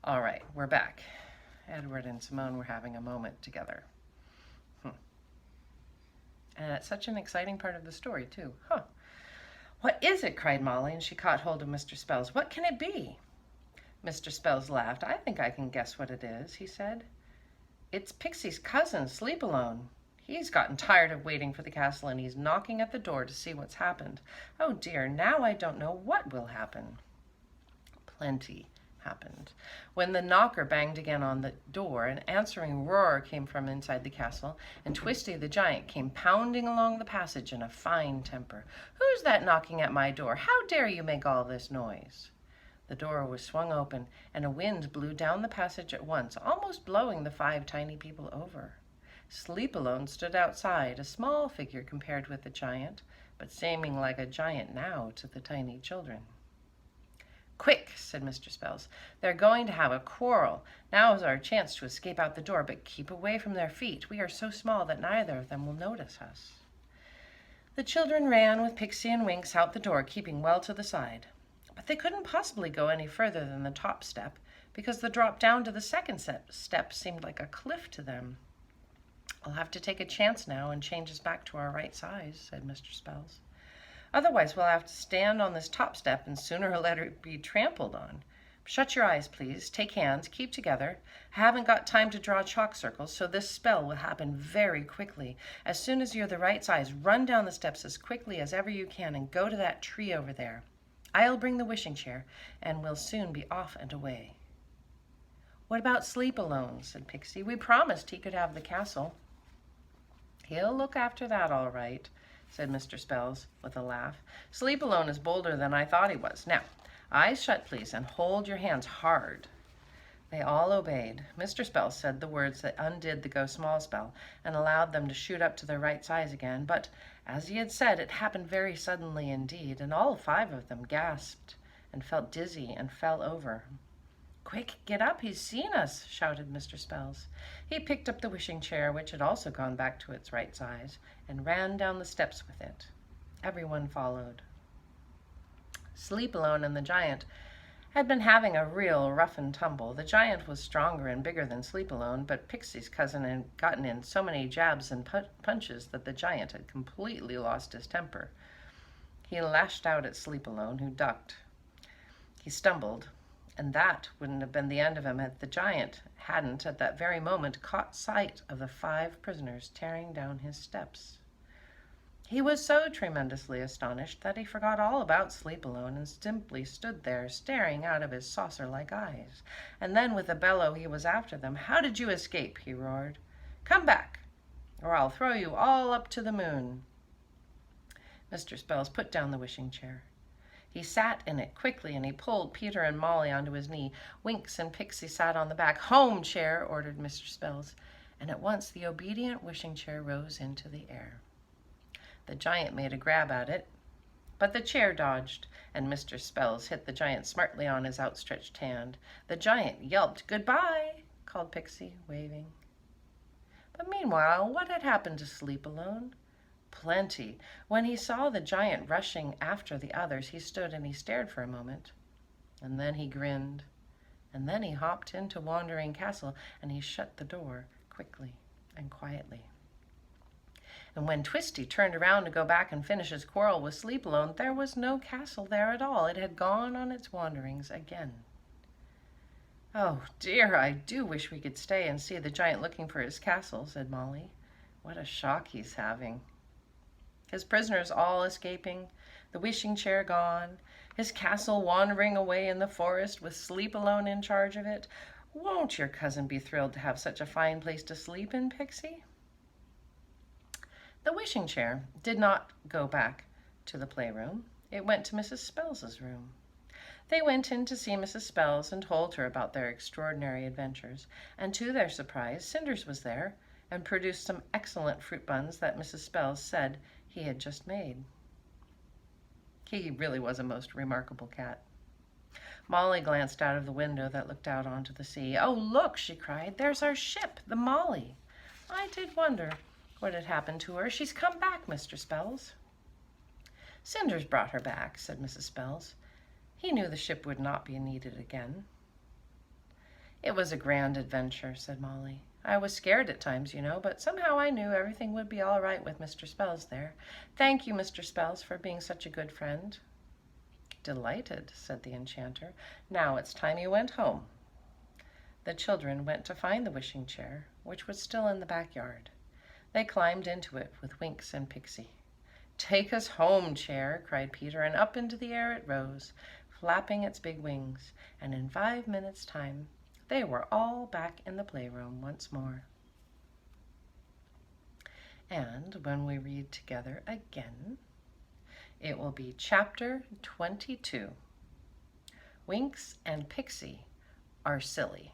All right, we're back. Edward and Simone were having a moment together. And it's such an exciting part of the story, too. What is it? Cried Molly, and she caught hold of Mr. Spells. What can it be? Mr. Spells laughed. I think I can guess what it is, he said. It's Pixie's cousin, Sleep Alone. He's gotten tired of waiting for the castle, and he's knocking at the door to see what's happened. Oh dear, now I don't know what will happen. Plenty happened. When the knocker banged again on the door, an answering roar came from inside the castle, and Twisty the giant came pounding along the passage in a fine temper. Who's that knocking at my door? How dare you make all this noise? The door was swung open, and a wind blew down the passage at once, almost blowing the 5 tiny people over. Sleep Alone stood outside, a small figure compared with the giant, but seeming like a giant now to the tiny children. Quick, said Mr. Spells. They're going to have a quarrel. Now is our chance to escape out the door, but keep away from their feet. We are so small that neither of them will notice us. The children ran with Pixie and Winks out the door, keeping well to the side. But they couldn't possibly go any further than the top step, because the drop down to the second step seemed like a cliff to them. I'll have to take a chance now and change us back to our right size, said Mr. Spells. Otherwise we'll have to stand on this top step and sooner or later be trampled on. Shut your eyes, please. Take hands. Keep together. I haven't got time to draw chalk circles, so this spell will happen very quickly. As soon as you're the right size, run down the steps as quickly as ever you can and go to that tree over there. I'll bring the wishing chair, and we'll soon be off and away. What about Sleep Alone? Said Pixie. We promised he could have the castle. He'll look after that all right, said Mr. Spells with a laugh. Sleep Alone is bolder than I thought he was. Now, eyes shut, please, and hold your hands hard. They all obeyed. Mr. Spells said the words that undid the Go Small spell and allowed them to shoot up to their right size again, but as he had said, it happened very suddenly indeed, and all 5 of them gasped and felt dizzy and fell over. Quick, get up, he's seen us, shouted Mr. Spells. He picked up the wishing chair, which had also gone back to its right size, and ran down the steps with it. Everyone followed. Sleep Alone and the giant had been having a real rough and tumble. The giant was stronger and bigger than Sleep Alone, but Pixie's cousin had gotten in so many jabs and punches that the giant had completely lost his temper. He lashed out at Sleep Alone, who ducked. He stumbled, and that wouldn't have been the end of him if the giant hadn't, at that very moment, caught sight of the 5 prisoners tearing down his steps. He was so tremendously astonished that he forgot all about Sleep Alone and simply stood there staring out of his saucer-like eyes. And then with a bellow he was after them. How did you escape? He roared. Come back, or I'll throw you all up to the moon. Mr. Spells put down the wishing chair. He sat in it quickly, and he pulled Peter and Molly onto his knee. Winks and Pixie sat on the back. Home chair, ordered Mr. Spells, and at once the obedient wishing chair rose into the air. The giant made a grab at it, but the chair dodged, and Mr. Spells hit the giant smartly on his outstretched hand. The giant yelped. Goodbye, called Pixie, waving. But meanwhile, what had happened to Sleep Alone? Plenty. When he saw the giant rushing after the others, he stood and he stared for a moment, and then he grinned, and then he hopped into Wandering Castle, and he shut the door quickly and quietly. And when Twisty turned around to go back and finish his quarrel with Sleep Alone, there was no castle there at all. It had gone on its wanderings again. Oh dear, I do wish we could stay and see the giant looking for his castle, said Molly. What a shock he's having. His prisoners all escaping, the wishing chair gone, his castle wandering away in the forest with Sleep Alone in charge of it. Won't your cousin be thrilled to have such a fine place to sleep in, Pixie? The wishing chair did not go back to the playroom. It went to Mrs. Spells's room. They went in to see Mrs. Spells and told her about their extraordinary adventures, and to their surprise, Cinders was there and produced some excellent fruit buns that Mrs. Spells said he had just made. He really was a most remarkable cat. Molly glanced out of the window that looked out onto the sea. Oh, look, she cried, there's our ship, the Molly. I did wonder what had happened to her. She's come back, Mr. Spells. Cinders brought her back, said Mrs. Spells. He knew the ship would not be needed again. It was a grand adventure, said Molly. I was scared at times, you know, but somehow I knew everything would be all right with Mr. Spells there. Thank you, Mr. Spells, for being such a good friend. Delighted, said the enchanter. Now it's time you went home. The children went to find the wishing chair, which was still in the backyard. They climbed into it with Winks and Pixie. Take us home, chair, cried Peter, and up into the air it rose, flapping its big wings, and in 5 minutes' time they were all back in the playroom once more. And when we read together again, it will be Chapter 22. Winks and Pixie are silly.